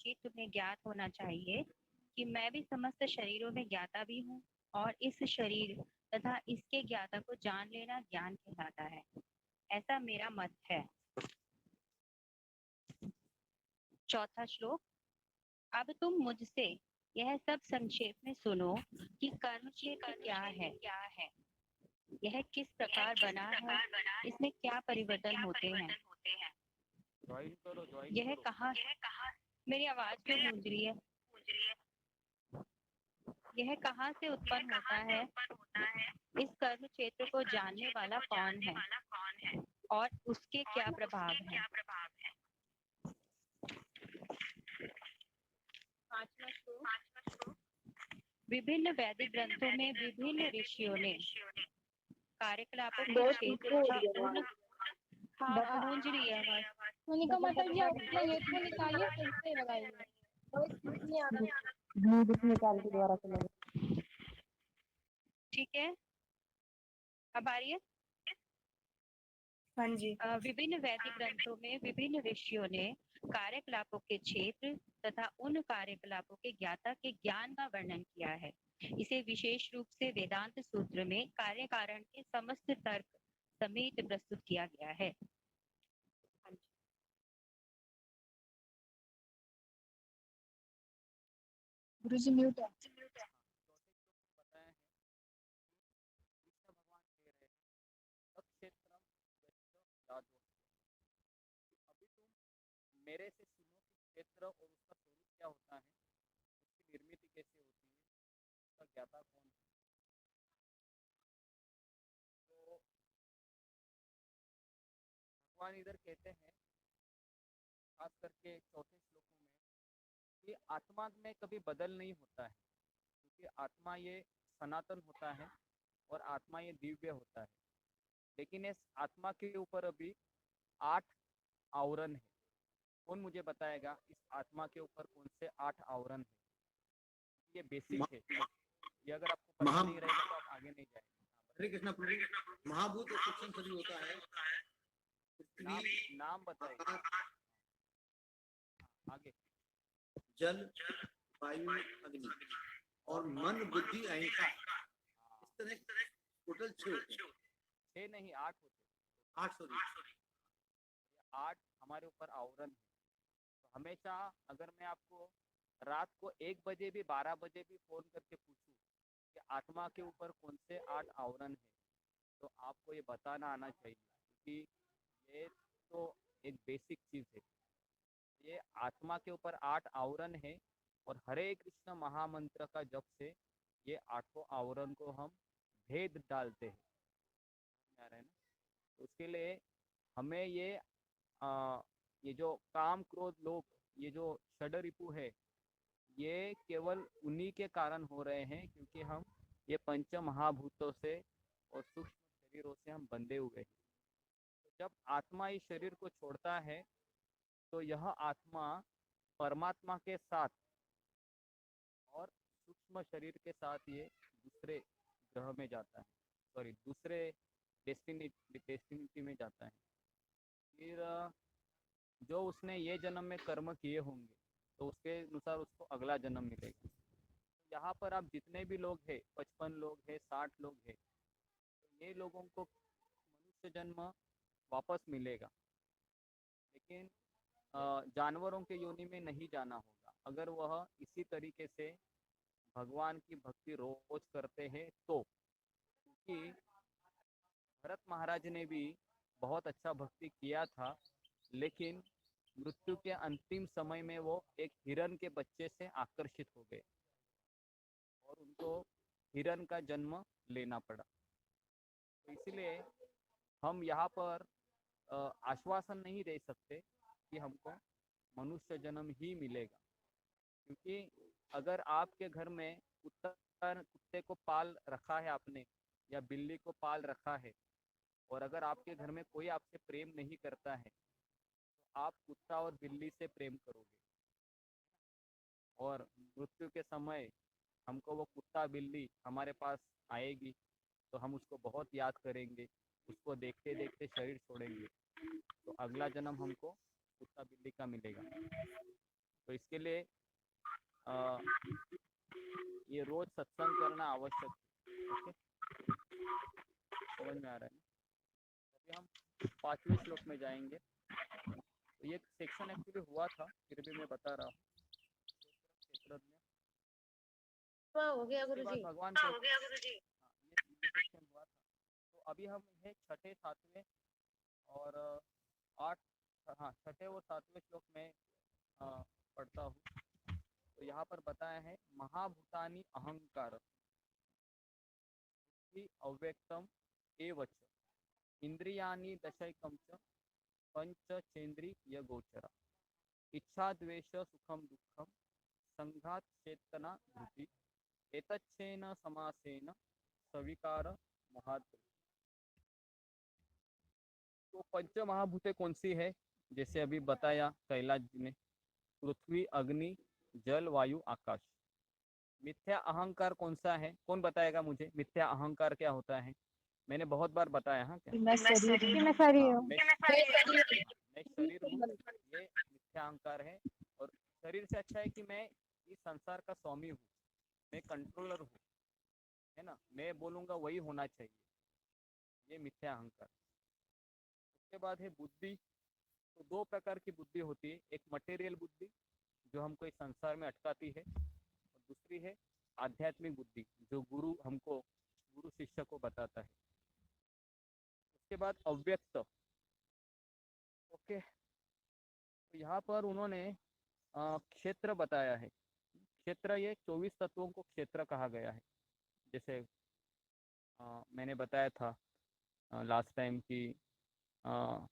निश्चित तुम्हें ज्ञात होना चाहिए कि मैं भी समस्त शरीरों में ज्ञाता भी हूँ और इस शरीर तथा इसके ज्ञाता को जान लेना ज्ञान कहलाता है। ऐसा मेरा मत है। चौथा श्लोक। अब तुम मुझसे यह सब संक्षेप में सुनो कि कर्म क्षेत्र क्या है, यह किस प्रकार बना है, इसमें क्या परिवर्तन होते हैं, यह कहाँ, मेरी आवाज क्यों गूंज रही है, यह कहाँ से उत्पन्न होता है, इस कर्म क्षेत्र को जानने वाला कौन है और उसके क्या प्रभाव हैं। पांचवा श्लोक। विभिन्न वैदिक ग्रंथों में विभिन्न ऋषियों ने कार्यकलापों के बहुत क्षेत्र इको हो तथा रही है उन, आवाज। हाँ गूंज रही है आवाज। मोनिका माता जी, आप अपना हेडफोन निकालिए, फिर से लगाइए। वॉइस ठीक नहीं आ रही है। ब्लूटूथ निकाल के दोबारा से लगा। ठीक है, अब आ रही है। हाँ जी। विभिन्न वैदिक ग्रंथों में विभिन्न ऋषियों ने कार्यकलापों के क्षेत्र तथा उन कार्यकलापों के ज्ञाता के ज्ञान का वर्णन किया है। इसे विशेष रूप से वेदांत सूत्र में कार्य कारण के समस्त तर्क समेत प्रस्तुत किया गया है। गुरु जी म्यूट है। मेरे से सुनो कि क्षेत्र और उसका स्वरूप क्या होता है, उसकी निर्मिति कैसे होती है, उसका ज्ञाता कौन है। तो भगवान इधर कहते हैं, खास करके चौथे श्लोकों में, कि आत्मा में कभी बदल नहीं होता है, क्योंकि आत्मा ये सनातन होता है और आत्मा ये दिव्य होता है। लेकिन इस आत्मा के ऊपर अभी 8 आवरण है। कौन मुझे बताएगा इस आत्मा के ऊपर कौन से 8 आवरण है? ये बेसिक है, ये अगर आपको पता नहीं रहेगा तो आप आगे नहीं जाएंगे। हरे कृष्णा प्रभु। महाभूत और सूक्ष्म शरीर होता है। नाम बताएगा आगे। जल, वायु, अग्नि और मन, बुद्धि, अहिंसा, इस तरह टोटल 6 होते हैं। 6 नहीं 8 होते। 8 सॉरी 8 हमारे ऊपर आवरण है। तो हमेशा अगर मैं आपको रात को 1 बजे भी 12 बजे भी फोन करके पूछूं कि आत्मा के ऊपर कौन से 8 आवरण है, तो आपको ये बताना आना चाहिए, क्योंकि ये तो एक बेसिक चीज है। ये आत्मा के ऊपर 8 आवरण है और हरे कृष्ण महामंत्र का जप से ये 8 आवरण को हम भेद डालते हैं। आ रहा है ना? तो उसके लिए हमें ये जो काम क्रोध लोभ, ये जो षडरिपु है, ये केवल उन्हीं के कारण हो रहे हैं क्योंकि हम ये पंच महाभूतों से और सूक्ष्म शरीरों से हम बंधे हुए हैं। तो जब आत्मा इस शरीर को छोड़ता है तो यह आत्मा परमात्मा के साथ और सूक्ष्म शरीर के साथ ये दूसरे ग्रह में जाता है, सॉरी दूसरे डेस्टिनिटी में जाता है। फिर जो उसने ये जन्म में कर्म किए होंगे तो उसके अनुसार उसको अगला जन्म मिलेगा। यहाँ पर आप जितने भी लोग हैं, 55 लोग हैं, 60 लोग हैं, तो ये लोगों को मनुष्य जन्म वापस मिलेगा। लेकिन जानवरों के योनि में नहीं जाना होगा अगर वह इसी तरीके से भगवान की भक्ति रोज करते हैं तो। क्योंकि भरत महाराज ने भी बहुत अच्छा भक्ति किया था, लेकिन मृत्यु के अंतिम समय में वो एक हिरण के बच्चे से आकर्षित हो गए और उनको हिरण का जन्म लेना पड़ा। तो इसलिए हम यहाँ पर आश्वासन नहीं दे सकते कि हमको मनुष्य जन्म ही मिलेगा, क्योंकि अगर आपके घर में कुत्ते को पाल रखा है आपने या बिल्ली को पाल रखा है और अगर आपके घर में कोई आपसे प्रेम नहीं करता है तो आप कुत्ता और बिल्ली से प्रेम करोगे और मृत्यु के समय हमको वो कुत्ता बिल्ली हमारे पास आएगी तो हम उसको बहुत याद करेंगे, उसको देखते देखते शरीर छोड़ेंगे, तो अगला जन्म हमको कुत्ता बिल्ली का मिलेगा। तो इसके लिए ये रोज सत्संग करना आवश्यक है। ओके, समझ में आ रहा है ना? अभी हम 5वें श्लोक में जाएंगे। तो ये सेक्शन एक्चुअली हुआ था, फिर भी मैं बता रहा हूँ। हो गया उसके बाद गुरुजी। भगवान हाँ, ये सेक्शन हुआ था। तो अभी हम है छठे, सातवें और आठ, हाँ छठे और सातवें श्लोक में पढ़ता हूँ। तो यहाँ पर बताया है महाभूतानि अहंकार अव्यक्तम एवच इंद्रियाणि दशैकं च पंचचेन्द्रिय गोचरा इच्छा द्वेष सुखम दुखम संघात चेतना धृति एतच्छेन समासेन सविकार महाद्र। तो पंच महाभूते कौन सी है? जैसे अभी बताया कैलाश जी ने, पृथ्वी, अग्नि, जल, वायु, आकाश। मिथ्या अहंकार कौन सा है? कौन बताएगा मुझे मिथ्या अहंकार क्या होता है? मैंने बहुत बार बताया। हाँ क्या मैं शरीर हूँ। मैं शरीर हूँ, ये मिथ्या अहंकार है। और शरीर से अच्छा है कि मैं इस संसार का स्वामी हूँ, मैं कंट्रोलर हूँ, है ना, मैं बोलूँगा वही होना चाहिए, ये मिथ्या अहंकार। उसके बाद है बुद्धि। तो दो प्रकार की बुद्धि होती है, एक मटेरियल बुद्धि जो हमको इस संसार में अटकाती है, और दूसरी है आध्यात्मिक बुद्धि जो गुरु शिष्य को बताता है। उसके बाद अव्यक्त। ओके, तो यहाँ पर उन्होंने क्षेत्र बताया है। क्षेत्र, ये 24 तत्वों को क्षेत्र कहा गया है। जैसे मैंने बताया था लास्ट टाइम की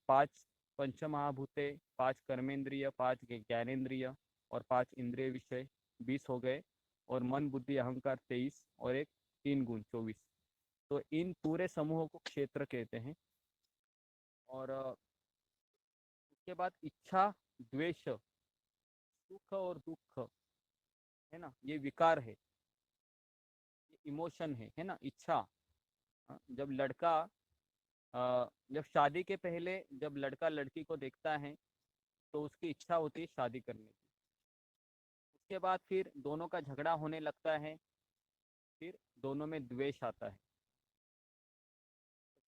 5 पंचमहाभूते, 5 कर्मेंद्रिय, 5 ज्ञानेन्द्रिय और 5 इंद्रिय विषय 20 हो गए, और मन बुद्धि अहंकार 23 और एक 3 गुण 24। तो इन पूरे समूहों को क्षेत्र कहते हैं। और उसके बाद इच्छा द्वेष सुख और दुख, है ना, ये विकार है, ये इमोशन है ना। इच्छा, जब लड़का जब शादी के पहले जब लड़का लड़की को देखता है तो उसकी इच्छा होती है शादी करने की। उसके बाद फिर दोनों का झगड़ा होने लगता है, फिर दोनों में द्वेष आता है।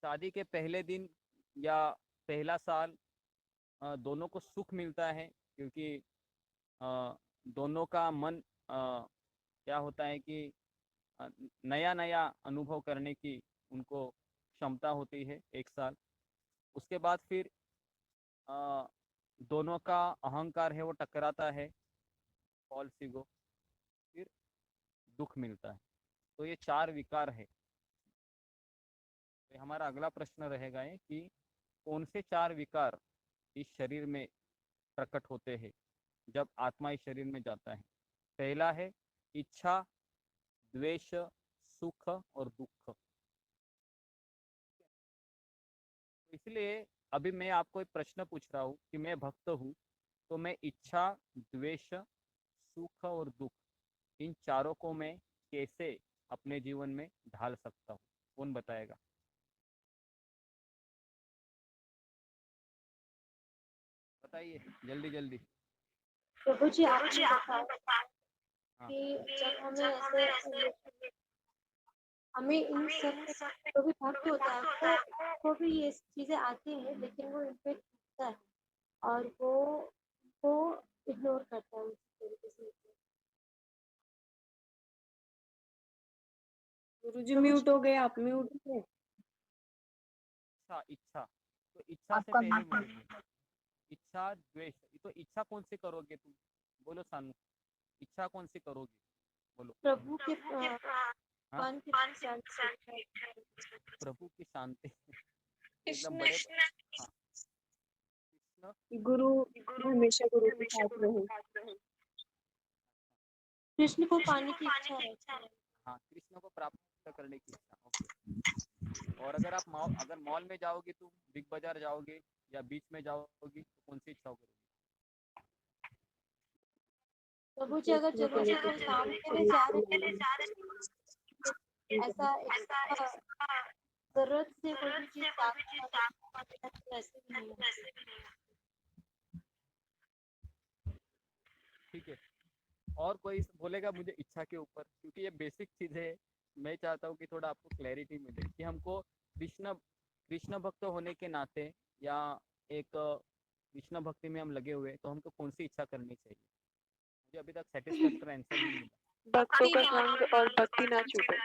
शादी के पहले दिन या पहला साल दोनों को सुख मिलता है, क्योंकि दोनों का मन क्या होता है कि नया नया अनुभव करने की उनको क्षमता होती है एक साल। उसके बाद फिर दोनों का अहंकार है वो टकराता है, फॉल्स ईगो, फिर दुख मिलता है। तो ये 4 विकार है। तो हमारा अगला प्रश्न रहेगा है कि कौन से 4 विकार इस शरीर में प्रकट होते हैं जब आत्मा इस शरीर में जाता है? पहला है इच्छा, द्वेष, सुख और दुख। इसलिए अभी मैं आपको एक प्रश्न पूछ रहा हूँ कि मैं भक्त हूँ, तो मैं इच्छा, द्वेष, सुख और दुख, इन चारों को मैं कैसे अपने जीवन में ढाल सकता हूँ? कौन बताएगा? बताइए जल्दी जल्दी। प्रभु जी आपने बताया हाँ, कि जब हमें ऐसे हमें इन सब में जो भी भक्त होता है वो भी ये चीजें आती हैं, लेकिन वो इन पे टूटता है और वो इग्नोर करता है उस तरीके से। गुरुजी म्यूट हो गए, आप म्यूट हो। इच्छा, इच्छा तो इच्छा से आपका पहले बोलेंगे इच्छा, द्वेष। तो इच्छा कौन सी करोगे तुम? बोलो सानू, इच्छा कौन सी करोगे? बोलो। प्रभु के हाँ, पान की शांति। प्रभु की शांति एकदम बड़े। हाँ, कृष्ण, गुरु हमेशा गुरु के साथ रहे। कृष्ण को पाने की इच्छा रहती है। हाँ, कृष्ण को प्राप्त करने की इच्छा। ओके। और अगर आप अगर मॉल में जाओगे, तुम बिग बाजार जाओगे या बीच में जाओगी, तो कौन सी इच्छा करोगे? प्रभु जी अगर जरूर से कोई काम के लिए जा रहे हैं, ऐसा जरूरत से कोई भी चीज ऐसे भी नहीं है। ठीक है। और कोई बोलेगा मुझे इच्छा के ऊपर, क्योंकि ये बेसिक चीज़ है। मैं चाहता हूँ कि थोड़ा आपको क्लैरिटी मिले कि हमको कृष्ण कृष्ण भक्त होने के नाते, या एक कृष्ण भक्ति में हम लगे हुए, तो हमको कौन सी इच्छा करनी चाहिए। मुझे अभी तक सेटिस्फैक्टरी आंसर नहीं मिला। भक्तों का भक्ति संग और भक्ति ना छूटे।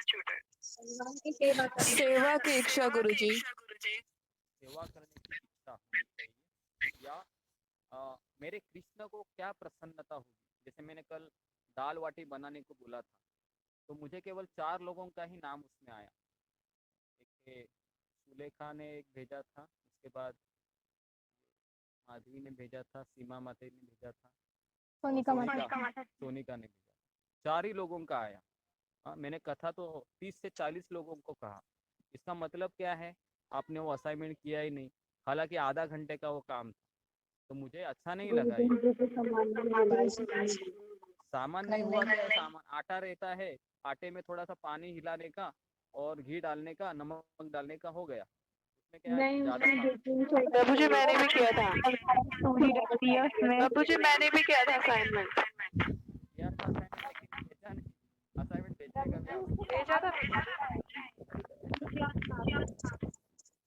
भगवान की सेवा करनी सेवा की इच्छा गुरुजी। सेवा करने की इच्छा होनी चाहिए, या मेरे कृष्ण को क्या प्रसन्नता होगी। जैसे मैंने कल दाल बाटी बनाने को बोला था, तो मुझे केवल 4 लोगों का ही नाम उसमें आया। एक सुलेखा ने एक भेजा था, उसके बाद माधवी ने भेजा था, सीमा माते ने भेजा था, और सोनिका ने भेजा। 4 ही लोगों का आया। हाँ, मैंने कथा तो 30 से 40 लोगों को कहा। इसका मतलब क्या है, आपने वो असाइनमेंट किया ही नहीं, हालांकि आधा घंटे का वो काम था। तो मुझे अच्छा नहीं लगा ये। सामान नहीं हुआ क्या है, सामान आटा रहता है, आटे में थोड़ा सा पानी हिलाने का और घी डालने का, नमक डालने का, हो गया। उसमें क्या है, ज्यादा प्रभु जी मैंने भी किया था। प्रभु जी मैंने भी किया था असाइनमेंट। किया था assignment, लेकिन भेजा नहीं। असाइनमेंट भेजने का भी आवश्यक भेजा था प्रभु जी।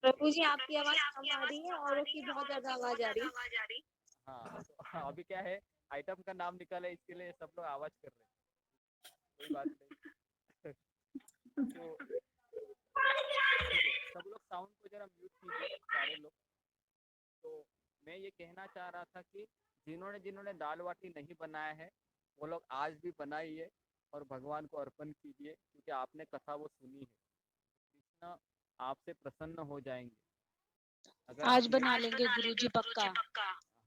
प्रभु जी आपकी आवाज कम आ रही है, औरों की बहुत ज्यादा आवाज आ रही है। हाँ, तो अभी क्या है, आइटम का नाम निकाला, इसके लिए सब लोग आवाज कर रहे हैं। कोई बात नहीं। तो ठीक है, सब लोग साउंड को जरा म्यूट कीजिए, सारे लोग। तो मैं ये कहना चाह रहा था कि जिन्होंने जिन्होंने दाल बाटी नहीं बनाया है, वो लोग आज भी बनाइए और भगवान को अर्पण कीजिए, क्योंकि आपने कथा वो सुनी है। कृष्ण आपसे प्रसन्न हो जाएंगे अगर आज आपने बना लेंगे गुरुजी पक्का।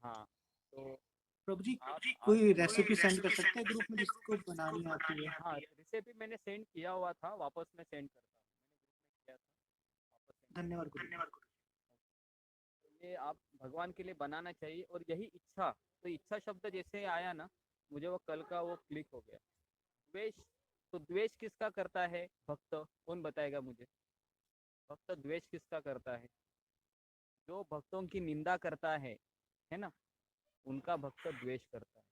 हाँ, तो प्रभु जी आप कोई रेसिपी सेंड कर सकते हैं ग्रुप में जिसको बनानी आती है। हाँ, रेसिपी मैंने सेंड किया हुआ था, वापस मैं सेंड करता हूँ। मैंने ग्रुप में किया था, वापस सेंड। धन्यवाद गुरु। ये आप भगवान के लिए बनाना चाहिए, और यही इच्छा, तो इच्छा शब्द जैसे आया ना, मुझे वो कल का वो क्लिक हो गया। द्वेष, तो द्वेष किसका करता है भक्त, कौन बताएगा मुझे। भक्त द्वेष किसका करता है, जो भक्तों की निंदा करता है ना, उनका भक्त द्वेष करता है।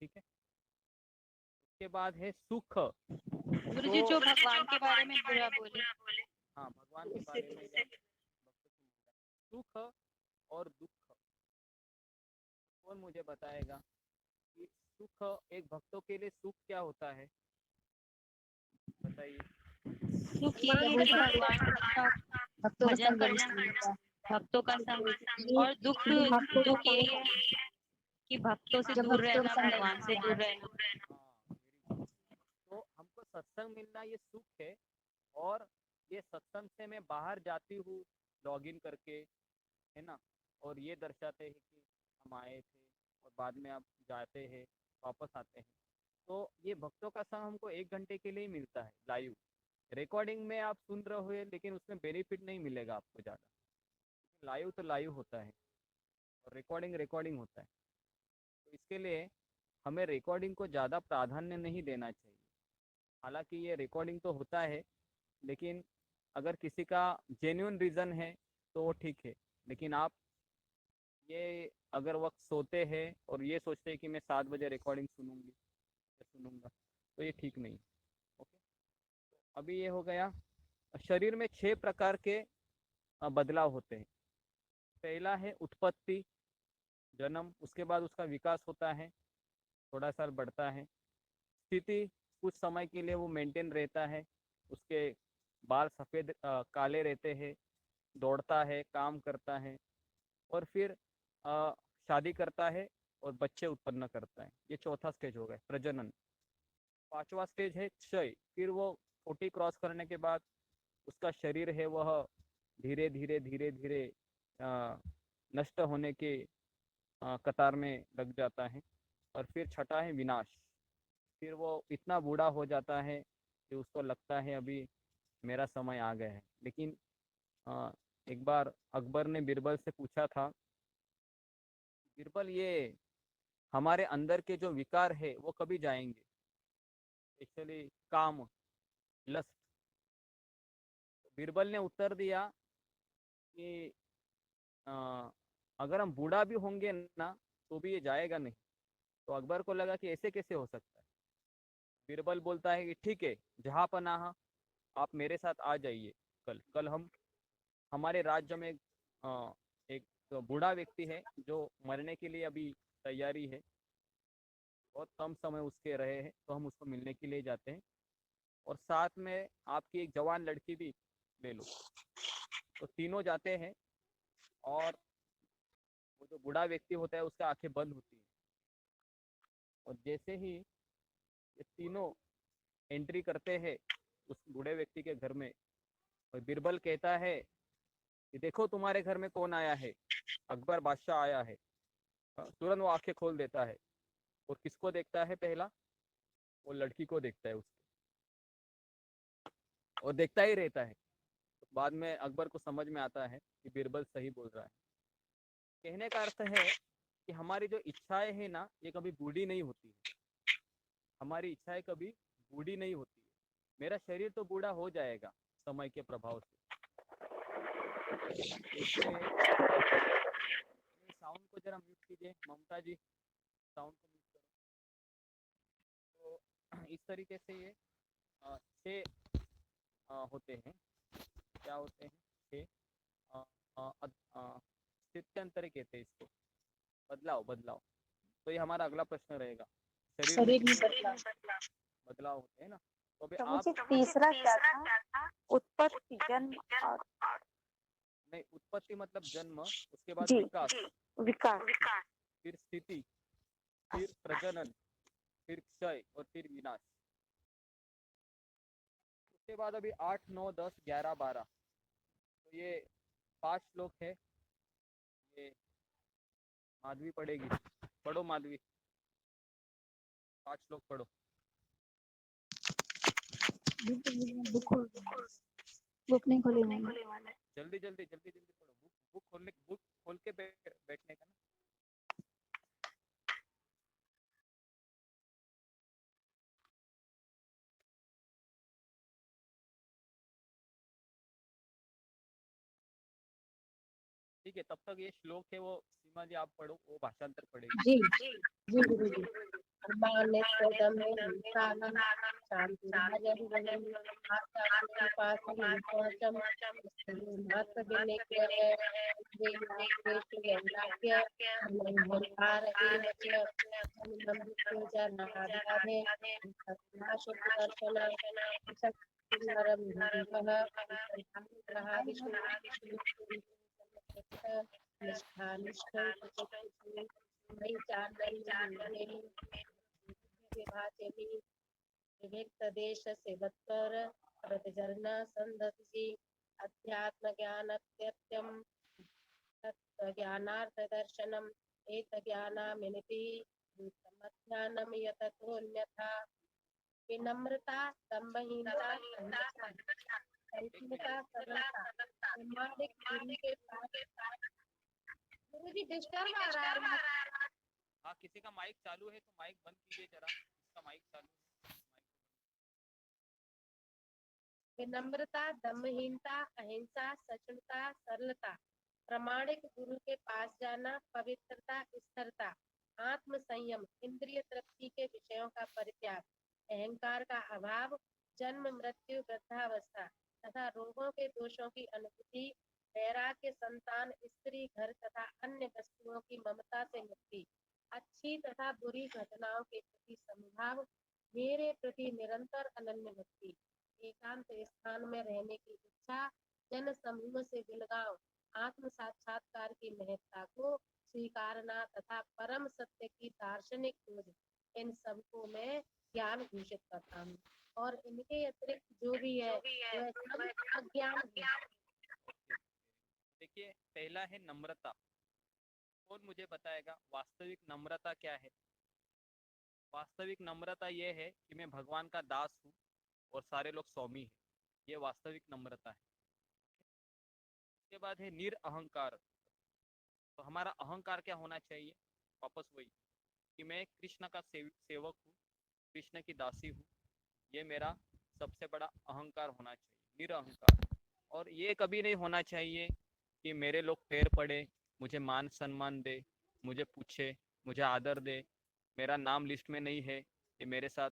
ठीक है। उसके बाद है सुख। गुरुजी जो भगवान के बारे में बुरा बोले। हाँ, भगवान के बारे में या भक्त की निंदा। सुख और दुख, कौन मुझे बताएगा कि सुख, एक भक्तों के लिए सुख क्या होता है, बताइए। सुख ये है कि भगवान का भजन करना, भक्तों का संग, और दुख दुख यही है कि भक्तों से दूर रहना, भगवान से दूर रहना। हाँ, very good। तो हमको सत्संग मिलना ये सुख है, और ये सत्संग से मैं बाहर जाती हूँ लॉग इन करके, है ना, और ये दर्शाते हैं कि हम आए थे, और बाद में आप जाते हैं, वापस आते हैं। तो ये भक्तों का संग हमको 1 घंटे के लिए ही मिलता है लाइव। रिकॉर्डिंग में आप सुन रहे हो, लेकिन उसमें बेनिफिट नहीं मिलेगा आपको ज़्यादा। लाइव तो लाइव होता है, और रिकॉर्डिंग रिकॉर्डिंग होता है। तो इसके लिए हमें रिकॉर्डिंग को ज़्यादा प्राधान्य नहीं देना चाहिए। हालांकि ये रिकॉर्डिंग तो होता है, लेकिन अगर किसी का जेन्युइन रीज़न है तो वो ठीक है। लेकिन आप ये अगर वक्त सोते हैं और ये सोचते हैं कि मैं 7 बजे रिकॉर्डिंग सुनूंगी या सुनूंगा, तो ये ठीक नहीं। ओके, अभी ये हो गया। शरीर में 6 प्रकार के बदलाव होते हैं। पहला है उत्पत्ति, जन्म, उसके बाद उसका विकास होता है, थोड़ा सा बढ़ता है। स्थिति, कुछ समय के लिए वो मेंटेन रहता है, उसके बाल सफ़ेद काले रहते हैं, दौड़ता है, काम करता है, और फिर अ, शादी करता है और बच्चे उत्पन्न करता है। ये चौथा स्टेज हो गया, प्रजनन। 5वां स्टेज है क्षय। फिर वो 40 क्रॉस करने के बाद उसका शरीर है वह धीरे धीरे धीरे धीरे नष्ट होने के कतार में लग जाता है। और फिर छठा है विनाश। फिर वो इतना बूढ़ा हो जाता है कि उसको लगता है अभी मेरा समय आ गया है। लेकिन एक बार अकबर ने बीरबल से पूछा था, बीरबल ये हमारे अंदर के जो विकार है वो कभी जाएंगे, एक्चुअली काम, लस्ट। बीरबल ने उत्तर दिया कि अ, अगर हम बूढ़ा भी होंगे ना, तो भी ये जाएगा नहीं। तो अकबर को लगा कि ऐसे कैसे हो सकता है। बीरबल बोलता है कि ठीक है, जहाँ पनाह, आप मेरे साथ आ जाइए। कल कल हम हमारे राज्य में एक बूढ़ा व्यक्ति है जो मरने के लिए अभी तैयारी है, बहुत कम समय उसके रहे हैं, तो हम उसको मिलने के लिए जाते हैं, और साथ में आपकी एक जवान लड़की भी ले लो। तो तीनों जाते हैं, और वो जो बूढ़ा व्यक्ति होता है उसका आंखें बंद होती है, और जैसे ही ये तीनों एंट्री करते हैं उस बूढ़े व्यक्ति के घर में, और बीरबल कहता है कि देखो तुम्हारे घर में कौन आया है, अकबर बादशाह आया है। तुरंत वो आंखें खोल देता है, और किसको देखता है पहला? वो लड़की को देखता है उसके, और देखता ही रहता है। तो बाद में अकबर को समझ में आता है कि बीरबल सही बोल रहा है। कहने का अर्थ है कि हमारी जो इच्छाएं हैं ना, ये कभी बूढ़ी नहीं होती है। हमारी इच्छाएं कभी बूढ़ी नहीं होती है। मेरा शरीर तो बूढ़ा हो जाएगा समय के प्रभाव से। साउंड को जरा म्यूट कीजिए, ममता जी, साउंड को म्यूट करो। तो इस तरीके से ये 6 होते हैं। क्या होते हैं? 6 स्थित्यंतर कहते हैं इसको, बदलाव। तो ये हमारा अगला प्रश्न रहेगा, शरीर में कितने बदलाव होते हैं ना। तो अभी तो आप मुझे तीसरा क्या था? उत्पत्ति, जन्म और नहीं, उत्पत्ति मतलब जन्म, उसके बाद जी विकास, विकास। फिर स्थिति, फिर प्रजनन, फिर क्षय, और फिर विनाश। उसके बाद अभी 8, 9, 10, 11, 12, तो ये 5 श्लोक है। ये माधवी पढ़ेगी, पढ़ो माधवी, 5 श्लोक पढ़ो। बुक नहीं खोली मैंने। जल्दी पढ़ो। बुक खोल के बैठने का ना। ठीक है, तब तक ये श्लोक है वो सीमा जी आप पढ़ो, वो भाषांतर पढ़ेगी। जी जी गुरुजी। माने सदम सानम शांति भजन भजन आशा के पास ही पहुंचम मात बिने के है जे नाकेश गंगाक्य मनोहर एवच नंदु जन आधाने नाशुक दर्शन सुंदरम विभः रहा विष्णु निष्ठा मई चांदनी विभाजनी विविक्त देश से बत्तर प्रतिजरना संदति अध्यात्म ज्ञान अत्यत्यम ज्ञानार्थ दर्शनम एक ज्ञानामिति समज्ञानम यततोन्यथा विनम्रता संबहीनता संकीर्णता सरलता सामाजिक गुरु के पास गुरुजी डिस्टर्ब आ रहा है। हाँ, किसी का माइक चालू है तो माइक बंद कीजिए जरा, इसका माइक चालू है। विनम्रता, दमहीनता, अहिंसा, सचनता, सरलता, प्रामाणिक गुरु के पास जाना, पवित्रता, स्थिरता, आत्म संयम, इंद्रिय तृप्ति के विषयों का परित्याग, अहंकार का अभाव, जन्म मृत्यु वृद्धावस्था तथा रोगों के दोषों की अनुभूति, वैराग्य, संतान, स्त्री, घर तथा अन्य वस्तुओं की ममता से मुक्ति, अच्छी तथा बुरी घटनाओं के प्रति समभाव, मेरे प्रति निरंतर अनन्य भक्ति, एकांत स्थान में रहने की इच्छा, जन समूह से विलगाव, आत्म साक्षात्कार की महत्ता को स्वीकारना तथा परम सत्य की दार्शनिक खोज, इन सबको मैं ज्ञान घोषित करता हूँ। और इनके अतिरिक्त जो भी है वह सब अज्ञान है। देखिए, पहला है नम्रता। कौन मुझे बताएगा वास्तविक नम्रता क्या है? वास्तविक नम्रता ये है कि मैं भगवान का दास हूँ और सारे लोग स्वामी हैं। ये वास्तविक नम्रता है। उसके बाद है निरअहंकार। तो हमारा अहंकार क्या होना चाहिए? वापस वही कि मैं कृष्ण का सेवक हूँ, कृष्ण की दासी हूँ। ये मेरा सबसे बड़ा अहंकार होना चाहिए, निरअहंकार। और ये कभी नहीं होना चाहिए कि मेरे लोग पैर पड़े, मुझे मान सम्मान दे, मुझे पूछे, मुझे आदर दे, मेरा नाम लिस्ट में नहीं है, ये मेरे साथ